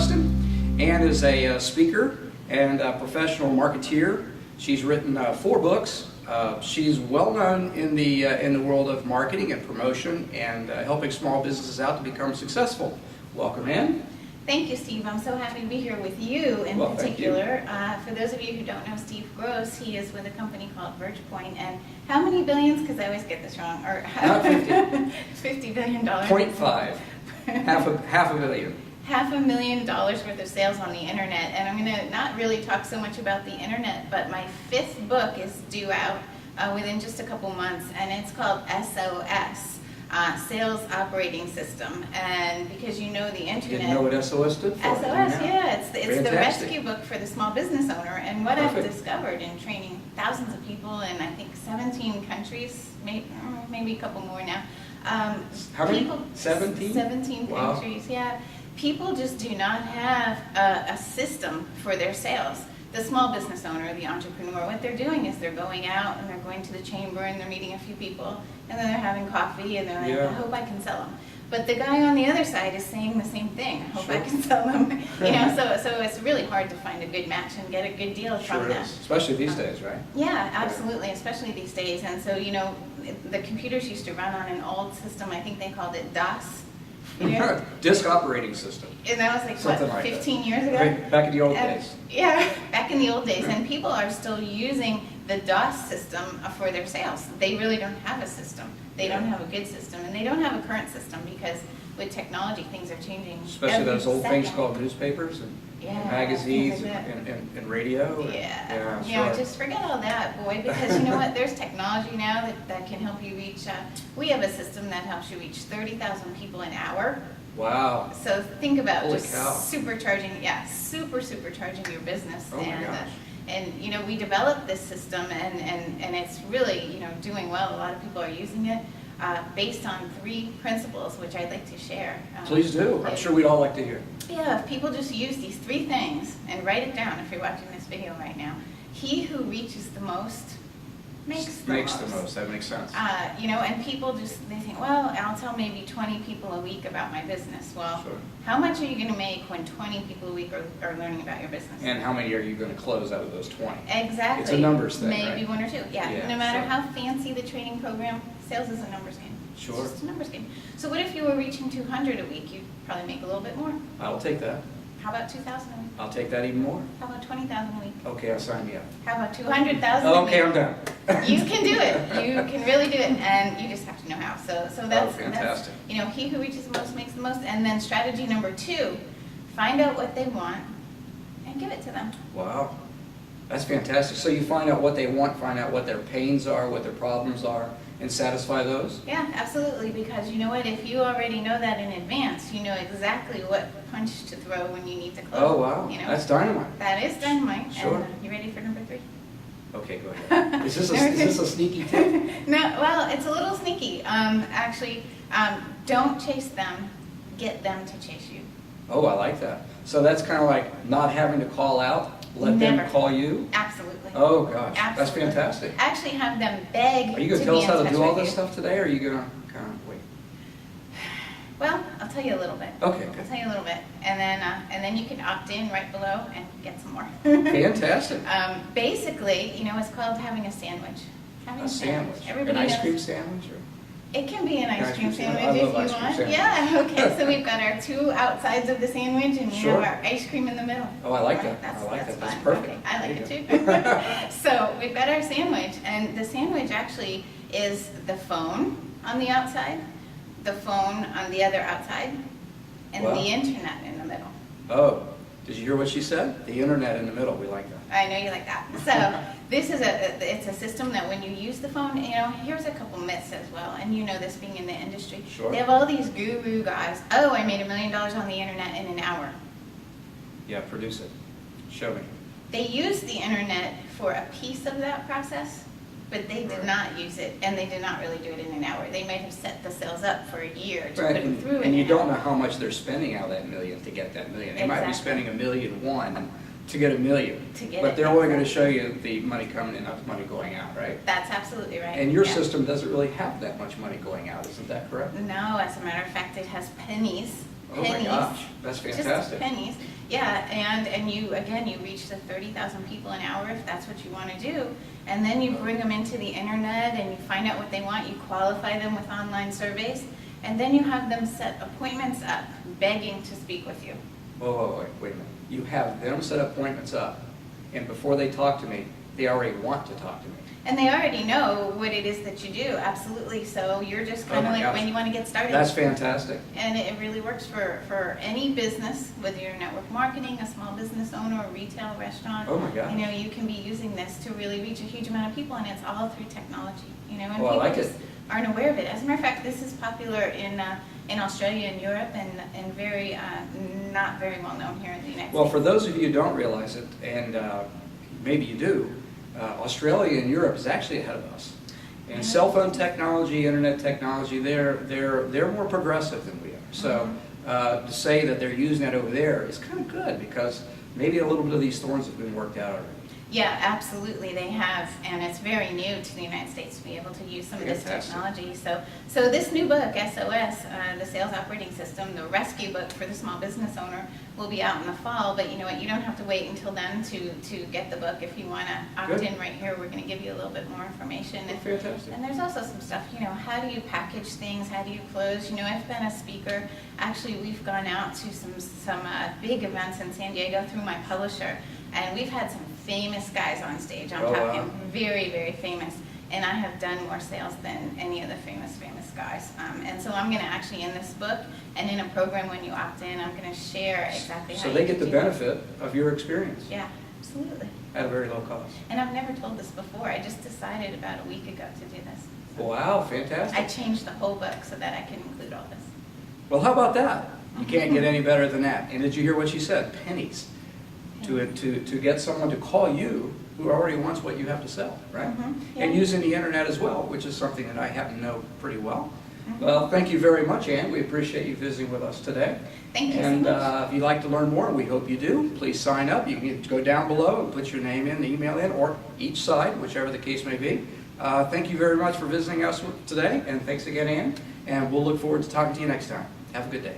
Preston. Ann is a speaker and a professional marketeer. She's written 4 books. She's well known in the world of marketing and promotion and helping small businesses out to become successful. Welcome, Ann. Thank you, Steve. I'm so happy to be here with you in particular. For those of you who don't know Steve Gross, he is with a company called Burgess. And how many billions? Because I always get this wrong. Or not 50. $50 billion. 0.5. half a billion. $500,000 worth of sales on the internet. And I'm going to not really talk so much about the internet, but my 5th book is due out within just a couple months, and it's called S.O.S. Sales Operating System. And because you know the internet. Didn't know what S.O.S. stood for. S.O.S., yeah, it's the rescue book for the small business owner. And what I've discovered in training thousands of people in I think 17 countries, maybe a couple more now. How many? 17? 17 countries, yeah. People just do not have a system for their sales. The small business owner, the entrepreneur, what they're doing is they're going out and they're going to the chamber and they're meeting a few people and then they're having coffee and they're like, I hope I can sell them. But the guy on the other side is saying the same thing. I hope I can sell them. You know, so it's really hard to find a good match and get a good deal from them. Especially these days, right? Yeah, absolutely, especially these days. And so, you know, the computers used to run on an old system. I think they called it DOS. Yeah. Disk operating system. And that was like, what, 15 years ago? Right, back in the old days. Yeah, back in the old days. And people are still using the DOS system for their sales. They really don't have a system. They don't have a good system. And they don't have a current system because with technology, things are changing. Especially those old things called newspapers and magazines and radio. Yeah, you know, just forget all that, boy, because you know what? There's technology now that can help you reach, we have a system that helps you reach 30,000 people an hour. Wow. So think about supercharging, supercharging your business. Oh my gosh. And you know, we developed this system and it's really, you know, doing well. A lot of people are using it based on 3 principles, which I'd like to share. Please do. I'm sure we'd all like to hear. Yeah, if people just use these 3 things and write it down if you're watching this video right now. He who reaches the most makes the most. That makes sense. You know, and people they think, well, I'll tell maybe 20 people a week about my business. Well, how much are you going to make when 20 people a week are learning about your business? And how many are you going to close out of those 20? Exactly. It's a numbers thing, Maybe right? 1 or 2. Yeah. No matter how fancy the training program, sales is a numbers game. Sure. It's just a numbers game. So what if you were reaching 200 a week? You'd probably make a little bit more. I'll take that. How about 2,000 a week? I'll take that even more. How about 20,000 a week? Okay, I'll sign me up. How about 200,000 a week? Okay, I'm done. You can do it. You can really do it, and you just have to know how. So that's fantastic. You know, he who reaches the most makes the most. And then strategy number 2, find out what they want and give it to them. Wow, that's fantastic. So you find out what they want, find out what their pains are, what their problems are, and satisfy those? Yeah, absolutely, because you know what, if you already know that in advance, you know exactly what punch to throw when you need to close. Oh, wow, you know? That's dynamite. That is dynamite. Sure. And, you ready for number 3? Okay, go ahead. Is this a sneaky tip? No, well, it's a little sneaky. Actually, don't chase them, get them to chase you. Oh, I like that. So that's kind of like not having to call out, let them call you? Absolutely. Oh, gosh, Absolutely. That's fantastic. Actually have them beg. Are you going to tell us how to do all this stuff today, or are you going to kind of wait? Well, I'll tell you a little bit. Okay, good. I'll tell you a little bit, and then you can opt in right below and get some more. Fantastic. Basically, you know, it's called having a sandwich. Having A sandwich? Everybody An ice knows. cream sandwich? Or? It can be an ice cream sandwich I if love you ice cream want. sandwich. Yeah, okay, so we've got our 2 outsides of the sandwich and we have our ice cream in the middle. Oh, I like Right? that. That's That's fun. perfect. Okay, I like it too. So we've got our sandwich, and the sandwich actually is the phone on the outside, the phone on the other outside, and the internet in the middle. Oh, did you hear what she said? The internet in the middle. We like that. I know you like that. So this is it's a system that when you use the phone, you know, here's a couple myths as well, and you know this being in the industry. Sure. They have all these guru guys. Oh, I made $1 million on the internet in an hour. Yeah, produce it. Show me. They use the internet for a piece of that process, but they did not use it, and they did not really do it in an hour. They might have set the sales up for a year to put it through. And you don't know how much they're spending out of that million to get that million. They might be spending $1.1 million to get $1 million. But they're only going to show you the money coming in, not the money going out, right? That's absolutely right. And your system doesn't really have that much money going out, isn't that correct? No, as a matter of fact, it has pennies Oh my gosh, that's fantastic. Just pennies. Yeah, and you, again, you reach the 30,000 people an hour if that's what you want to do. And then you bring them into the internet and you find out what they want. You qualify them with online surveys. And then you have them set appointments up, begging to speak with you. Whoa, wait a minute. You have them set appointments up, and before they talk to me, they already want to talk to me. And they already know what it is that you do, absolutely. So you're just kind of like when you want to get started. That's fantastic. And it really works for any business, whether you're network marketing, a small business owner, a retail restaurant. Oh my gosh. You know, you can be using this to really reach a huge amount of people, and it's all through technology. You know, and Well, I people like just it. aren't aware of it. As a matter of fact, this is popular in Australia and Europe, and very not very well known here in the United Well, States. for those of you who don't realize it, and maybe you do, Australia and Europe is actually ahead of us. In cell phone technology, internet technology, they're more progressive than we are. So to say that they're using that over there is kind of good, because maybe a little bit of these thorns have been worked out already. Yeah, absolutely, they have, and it's very new to the United States to be able to use some of this Fantastic. technology. So this new book, S.O.S., the Sales Operating System, the rescue book for the small business owner, will be out in the fall. But you know what? You don't have to wait until then to get the book. If you want to opt Good. in right here, we're going to give you a little bit more information. Oh, fantastic. And there's also some stuff, you know, how do you package things? How do you close? You know, I've been a speaker. Actually, we've gone out to some big events in San Diego through my publisher, and we've had some famous guys on stage. I'm Oh, talking wow. very, very famous. And I have done more sales than any of the famous guys. And so I'm going to actually, in this book and in a program when you opt in, I'm going to share exactly how So you they can get the do benefit of your experience it. Yeah, absolutely. at a very low cost. And I've never told this before. I just decided about a week ago to do this. So Wow, fantastic. I changed the whole book so that I can include all this. Well, how about that? You can't get any better than that. And did you hear what she said? Pennies. To get someone to call you who already wants what you have to sell, right? Yeah. And using the internet as well, which is something that I happen to know pretty well. Mhm. Well, thank you very much, Ann. We appreciate you visiting with us today. Thank you And so much. if you'd like to learn more, we hope you do, please sign up. You can go down below and put your name in, email in, or each side, whichever the case may be. Thank you very much for visiting us today, and thanks again, Ann. And we'll look forward to talking to you next time. Have a good day.